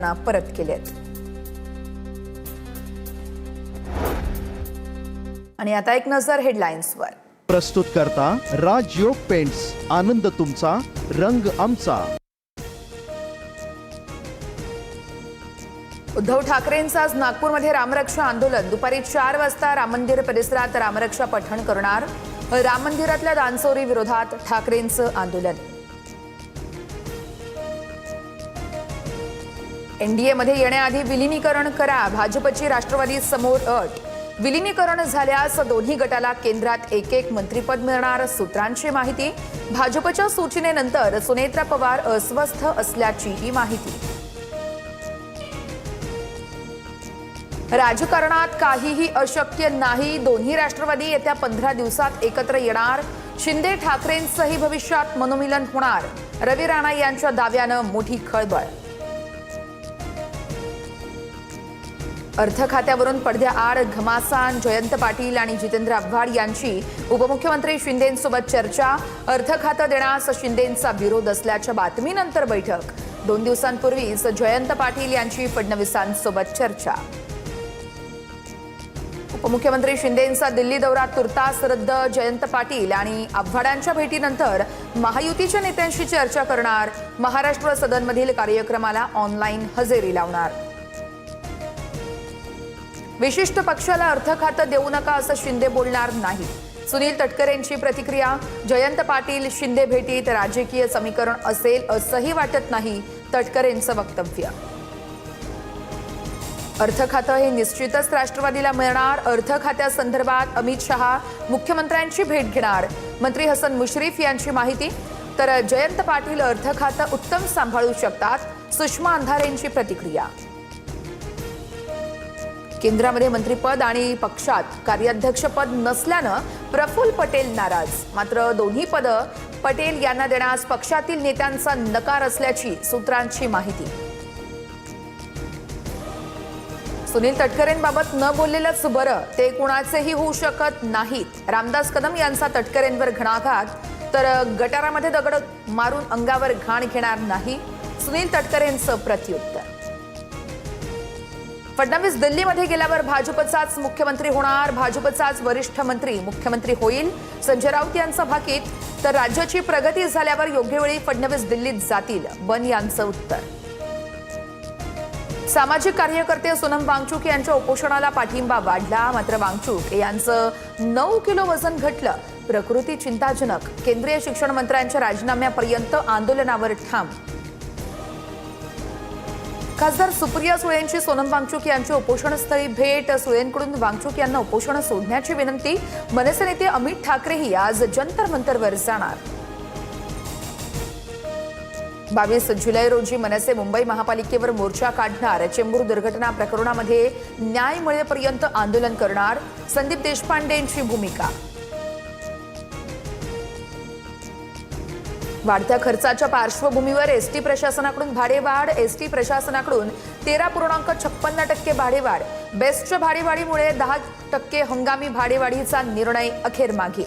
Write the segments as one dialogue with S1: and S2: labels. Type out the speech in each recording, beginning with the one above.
S1: परत केलेत। आणि आता एक नजर हेडलाईन्सवर।
S2: प्रस्तुत करता राजयोग पेंट्स, आनंद तुमचा, रंग आमचा।
S1: उद्धव ठाकरेंचं आज नागपूरमध्ये रामरक्षा आंदोलन। दुपारी 4 वाजता राम मंदिर परिसरात रामरक्षा पठण करणार। राम मंदिरातल्या दानचोरी विरोधात ठाकरेंचं आंदोलन। एनडीए मध्ये येण्याआधी विलीनीकरण करा, भाजपची राष्ट्रवादी समोर अट। विलीनीकरण झाल्यास दोन्ही गटाला केंद्रात एक मंत्रिपद मिळणार, सूत्रांची माहिती। भाजपच्या सूचनेनंतर सुनेत्रा पवार अस्वस्थ असल्याची ही माहिती। राजकारणात काहीही अशक्य नाही, दोन्ही राष्ट्रवादी येत्या 15 दिवसात एकत्र येणार। शिंदे ठाकरेंचंही भविष्यात मनोमिलन होणार, रवी राणा यांच्या दाव्यानं मोठी खळबळ। अर्थ खात्यावरून पडद्याआड घमासान, जयंत पाटील आणि जितेंद्र आव्हाड यांची उपमुख्यमंत्री शिंदेंसोबत चर्चा। अर्थ खातं देण्यास शिंदेंचा विरोध असल्याच्या बातमीनंतर बैठक। 2 दिवसांपूर्वीच जयंत पाटील यांची फडणवीसांसोबत चर्चा। उपमुख्यमंत्री शिंदेंचा दिल्ली दौरा तुर्तास रद्द, जयंत पाटील आणि आव्हाडांच्या भेटीनंतर महायुतीच्या नेत्यांशी चर्चा करणार। महाराष्ट्र सदनमधील कार्यक्रमाला ऑनलाईन हजेरी लावणार। विशिष्ट पक्षाला अर्थ खातं देऊ नका असं शिंदे बोलणार नाही, सुनील तटकरेंची प्रतिक्रिया। जयंत पाटील शिंदे भेटीत राजकीय समीकरण असेल असंही वाटत नाही, तटकरेंचं वक्तव्य। अर्थ खातं हे निश्चितच राष्ट्रवादीला मिळणार। अर्थ खात्यासंदर्भात अमित शहा मुख्यमंत्र्यांची भेट घेणार, मंत्री हसन मुश्रीफ यांची माहिती। तर जयंत पाटील अर्थ खातं उत्तम सांभाळू शकतात, सुषमा अंधारेंची प्रतिक्रिया। केंद्रामध्ये मंत्रिपद आणि पक्षात कार्याध्यक्षपद नसल्यानं प्रफुल्ल पटेल नाराज, मात्र दोन्ही पदं पटेल यांना देण्यास पक्षातील नेत्यांचा नकार असल्याची सूत्रांची माहिती। सुनील तटकरेंबाबत न बोललेलंच बरं, ते कुणाचेही होऊ शकत नाहीत। रामदास कदम यांचा तटकरेंवर घणाघात, तर गटारामध्ये दगड मारून अंगावर घाण घेणार नाही, सुनील तटकरेंचं प्रत्युत्तर। फडणवीस दिल्लीमध्ये गेल्यावर भाजपचाच मुख्यमंत्री होणार, भाजपचाच वरिष्ठ मंत्री मुख्यमंत्री होईल, संजय राऊत यांचा भाकीत। तर राज्याची प्रगती झाल्यावर योग्य वेळी फडणवीस दिल्लीत जातील, बन यांचं उत्तर। सामाजिक कार्यकर्ते सोनम वांगचुक यांच्या उपोषणाला पाठिंबा वाढला, मात्र वांगचुक यांचं 9 किलो वजन घटलं, प्रकृती चिंताजनक। केंद्रीय शिक्षण मंत्र्यांच्या राजीनाम्यापर्यंत आंदोलनावर ठाम। खासदार सुप्रिया सुळेंची सोनम वांगचुक यांची उपोषणस्थळी भेट, सुळेंकडून वांगचुक यांना उपोषण सोडण्याची विनंती। मनसे नेते अमित ठाकरेही आज जंतर मंतरवर जाणार। 22 जुलै रोजी मनसे मुंबई महापालिकेवर मोर्चा काढणार, चेंबूर दुर्घटना प्रकरणामध्ये न्याय मिळेपर्यंत आंदोलन करणार, संदीप देशपांडेंची भूमिका। वाढत्या खर्चाच्या पार्श्वभूमीवर एसटी प्रशासनाकडून भाडेवाढ, एसटी प्रशासनाकडून 13.56% भाडेवाढ। बेस्टच्या भाडेवाढीमुळे 10% हंगामी भाडेवाढीचा निर्णय अखेर मागे।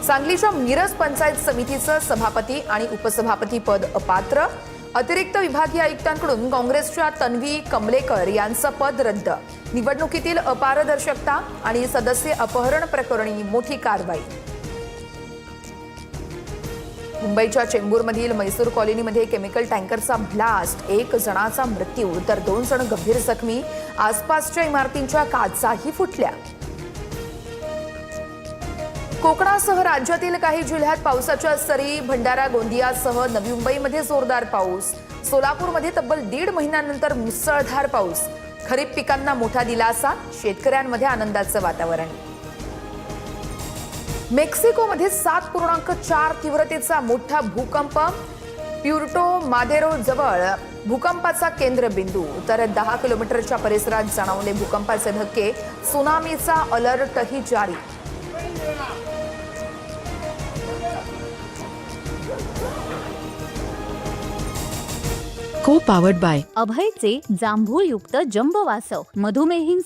S1: सांगलीच्या मिरज पंचायत समितीचं सभापती आणि उपसभापती पद अपात्र, अतिरिक्त विभागीय आयुक्तांकडून काँग्रेसच्या तन्वी कमलेकर यांचं पद रद्द। निवडणुकीतील अपारदर्शकता आणि सदस्य अपहरण प्रकरणी मोठी कारवाई। मुंबईच्या चेंबूरमधील मैसूर कॉलनीमध्ये केमिकल टँकरचा ब्लास्ट, 1 जणाचा मृत्यू तर 2 जण गंभीर जखमी, आसपासच्या इमारतींच्या काचाही फुटल्या। कोकणासह राज्यातील काही जिल्ह्यात पावसाच्या सरी, भंडारा गोंदियासह नवी मुंबईमध्ये जोरदार पाऊस, सोलापूरमध्ये तब्बल 1.5 महिन्यानंतर मुसळधार पाऊस। खरीप पिकांना मोठा दिलासा, शेतकऱ्यांमध्ये आनंदाचं वातावरण। मेक्सिकोमध्ये 7.4 तीव्रतेचा मोठा भूकंप, प्युर्टो मादेरो जवळ भूकंपाचा केंद्रबिंदू, तर 10 किलोमीटरच्या परिसरात जाणवले भूकंपाचे धक्के, सुनामीचा अलर्टही जारी।
S3: को पावर्ड बाय
S4: अभयचे जांभूळयुक्त जंबो वासव, मधुमेहींसाठी